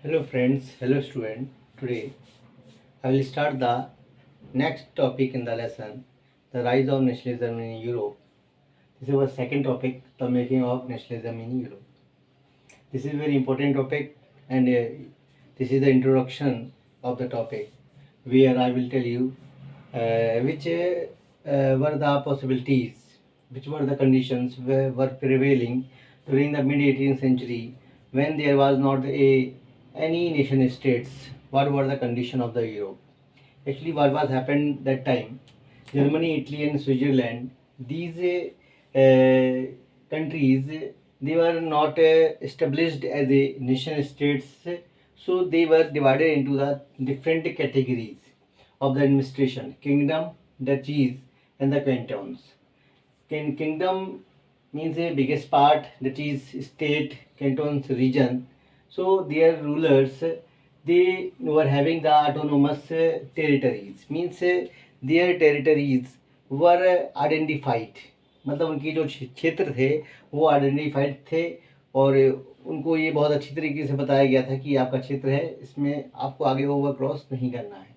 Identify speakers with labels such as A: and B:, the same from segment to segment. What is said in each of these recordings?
A: Hello friends, hello student. Today I will start the next topic in the lesson, the rise of nationalism in Europe. This is our second topic, the making of nationalism in Europe. This is very important topic and this is the introduction of the topic where I will tell you which were the possibilities, which were the conditions were prevailing during the mid 18th century when there was not any nation states. What were the condition of the Europe? Actually, what was happened that time? Germany, Italy, and Switzerland. These countries they were not established as a nation states, so they were divided into the different categories of the administration: kingdom, duchies, and the cantons. Kingdom means a biggest part, that is state, cantons, region. So their rulers they were having the autonomous territories, means their territories were identified. मतलब उनकी जो क्षेत्र थे वो identified थे और उनको ये बहुत अच्छी तरीके से बताया गया था कि आपका क्षेत्र है, इसमें आपको आगे ओवर क्रॉस नहीं करना है।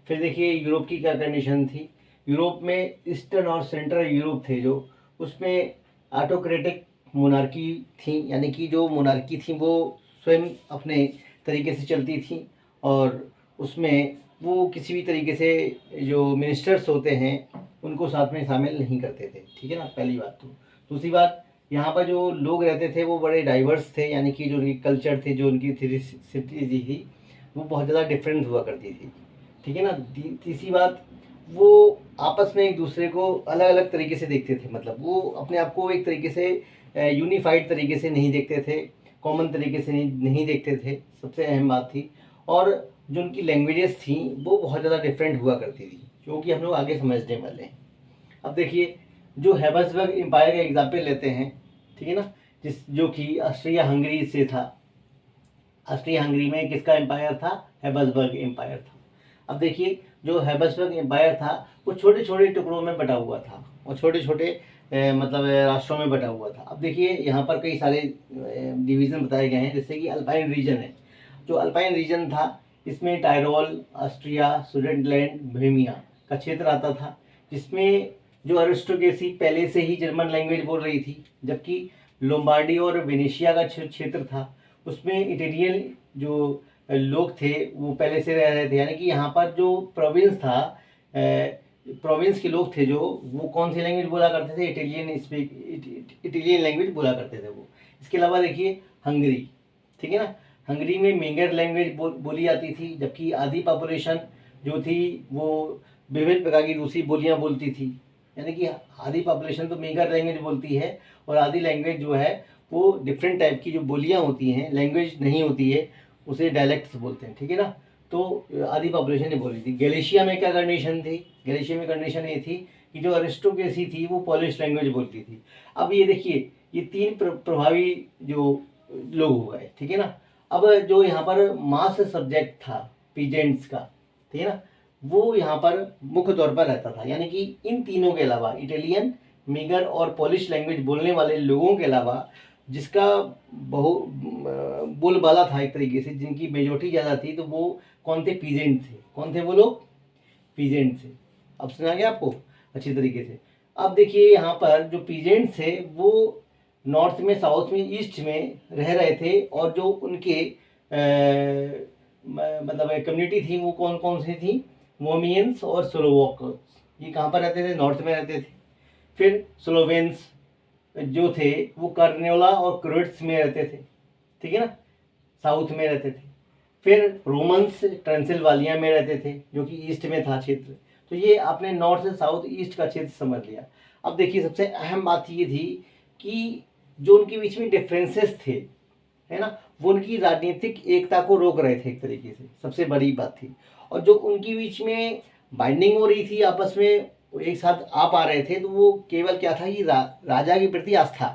A: फिर देखिए यूरोप की क्या कंडीशन थी। यूरोप में ईस्टर्न और सेंट्रल यूरोप थे जो, उसमें ऑटोक्रेटिक मोनार्की थी, यानी कि जो मोनार्की थी वो स्वयं अपने तरीके से चलती थी और उसमें वो किसी भी तरीके से जो मिनिस्टर्स होते हैं उनको साथ में शामिल नहीं करते थे। ठीक है ना, पहली बात। तो दूसरी बात, यहाँ पर जो लोग रहते थे वो बड़े डाइवर्स थे, यानी कि जो उनकी कल्चर थे, जो उनकी सिटी थी वो बहुत ज़्यादा डिफरेंट हुआ करती थी। ठीक है ना। तीसरी बात, वो आपस में एक दूसरे को अलग अलग तरीके से देखते थे, मतलब वो अपने आप को एक तरीके से यूनिफाइड तरीके से नहीं देखते थे, कॉमन तरीके से नहीं देखते थे, सबसे अहम बात थी। और जो उनकी लैंग्वेजेस थी वो बहुत ज़्यादा डिफरेंट हुआ करती थी, जो कि हम लोग आगे समझने वाले हैं। अब देखिए, जो हैबसबर्ग एम्पायर का एग्जाम्पल लेते हैं, ठीक है ना, जो कि ऑस्ट्रिया हंगरी से था। ऑस्ट्रिया हंगरी में किसका एम्पायर था? हैबसबर्ग एम्पायर था। अब देखिए, जो हैबसबर्ग एम्पायर था वो छोटे छोटे टुकड़ों में बटा हुआ था और छोटे छोटे मतलब राष्ट्रों में बटा हुआ था। अब देखिए यहाँ पर कई सारे डिवीज़न बताए गए हैं, जैसे कि अल्पाइन रीजन है। जो अल्पाइन रीजन था इसमें टायरोल, ऑस्ट्रिया, स्विट्जरलैंड, बोहेमिया का क्षेत्र आता था, जिसमें जो अरिस्टोक्रेसी पहले से ही जर्मन लैंग्वेज बोल रही थी, जबकि लोम्बार्डी और वेनेशिया का क्षेत्र था उसमें इटालियन जो लोग थे वो पहले से रह रहे थे। यानी कि यहाँ पर जो प्रोविंस था, प्रोविंस के लोग थे जो, वो कौन सी लैंग्वेज बोला करते थे? इटालियन लैंग्वेज बोला करते थे वो। इसके अलावा देखिए हंगरी, ठीक है ना, हंगरी में मेंगर लैंग्वेज बोली जाती थी, जबकि आधी पॉपुलेशन जो थी वो विभिन्न प्रकार की दूसरी बोलियां बोलती थी। यानी कि आधी पॉपुलेशन तो मेंगर लैंग्वेज बोलती है और आधी लैंग्वेज जो है वो डिफरेंट टाइप की जो बोलियां होती हैं, लैंग्वेज नहीं होती है, उसे डायलेक्ट्स बोलते हैं। ठीक है ना। तो आधी पॉपुलेशन ने बोली थी। गैलिशिया में क्या कंडीशन थी? गैलिशिया में कंडीशन ये थी कि जो अरिस्टोक्रेसी थी वो पॉलिश लैंग्वेज बोलती थी। अब ये देखिए, ये तीन प्रभावी जो लोग हो गए, ठीक है ना। अब जो यहाँ पर मास सब्जेक्ट था पीजेंट्स का, ठीक है ना, वो यहाँ पर मुख्य तौर पर रहता था। यानी कि इन तीनों के अलावा, इटालियन, मेगर और पॉलिश लैंग्वेज बोलने वाले लोगों के अलावा, जिसका बहु बोलबाला था एक तरीके से, जिनकी मेजोरिटी ज़्यादा थी, तो वो कौन थे? पीजेंट थे। कौन थे वो लोग? पीजेंट थे। अब सुना गया आपको अच्छी तरीके से। अब देखिए यहाँ पर जो पीजेंट थे वो नॉर्थ में, साउथ में, ईस्ट में रह रहे थे और जो उनके मतलब कम्युनिटी थी वो कौन कौन सी थी? मोमियंस और स्लोवाक्स। ये कहाँ पर रहते थे? नॉर्थ में रहते थे। फिर स्लोवेंस जो थे वो कर्नेला और क्रोट्स में रहते थे, ठीक है ना, साउथ में रहते थे। फिर रोमन्स ट्रांसिल्वानिया में रहते थे, जो कि ईस्ट में था क्षेत्र। तो ये आपने नॉर्थ से साउथ ईस्ट का क्षेत्र समझ लिया। अब देखिए, सबसे अहम बात ये थी कि जो उनके बीच में डिफरेंसेस थे, है ना, वो उनकी राजनीतिक एकता को रोक रहे थे एक तरीके से, सबसे बड़ी बात थी। और जो उनके बीच में बाइंडिंग हो रही थी, आपस में एक साथ आ पा रहे थे, तो वो केवल क्या था कि राजा के प्रति आस्था,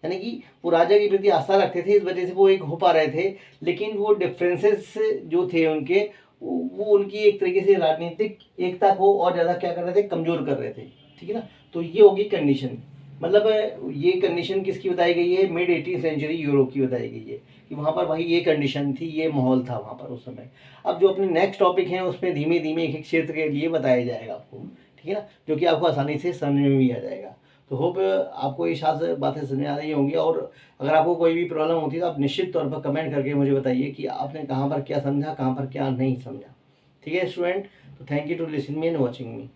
A: यानी कि वो राजा के प्रति आस्था रखते थे, इस वजह से वो एक हो पा रहे थे। लेकिन वो डिफरेंसेस जो थे उनके, वो उनकी एक तरीके से राजनीतिक एकता को और ज़्यादा क्या कर रहे थे? कमज़ोर कर रहे थे। ठीक है ना। तो ये होगी कंडीशन। मतलब ये कंडीशन किसकी बताई गई है, मिड 18th सेंचुरी यूरोप की बताई गई है कि वहाँ पर भाई ये कंडीशन थी, ये माहौल था वहाँ पर उस समय। अब जो अपने नेक्स्ट टॉपिक हैं उसमें धीमे धीमे एक एक क्षेत्र के लिए बताया जाएगा आपको, ठीक है ना, जो कि आपको आसानी से समझ में भी आ जाएगा। तो होप आपको ये शायद बातें समझ में आ रही होंगी, और अगर आपको कोई भी प्रॉब्लम होती है तो आप निश्चित तौर पर कमेंट करके मुझे बताइए कि आपने कहाँ पर क्या समझा, कहाँ पर क्या नहीं समझा। ठीक है स्टूडेंट, तो thank you to listen me and watching me.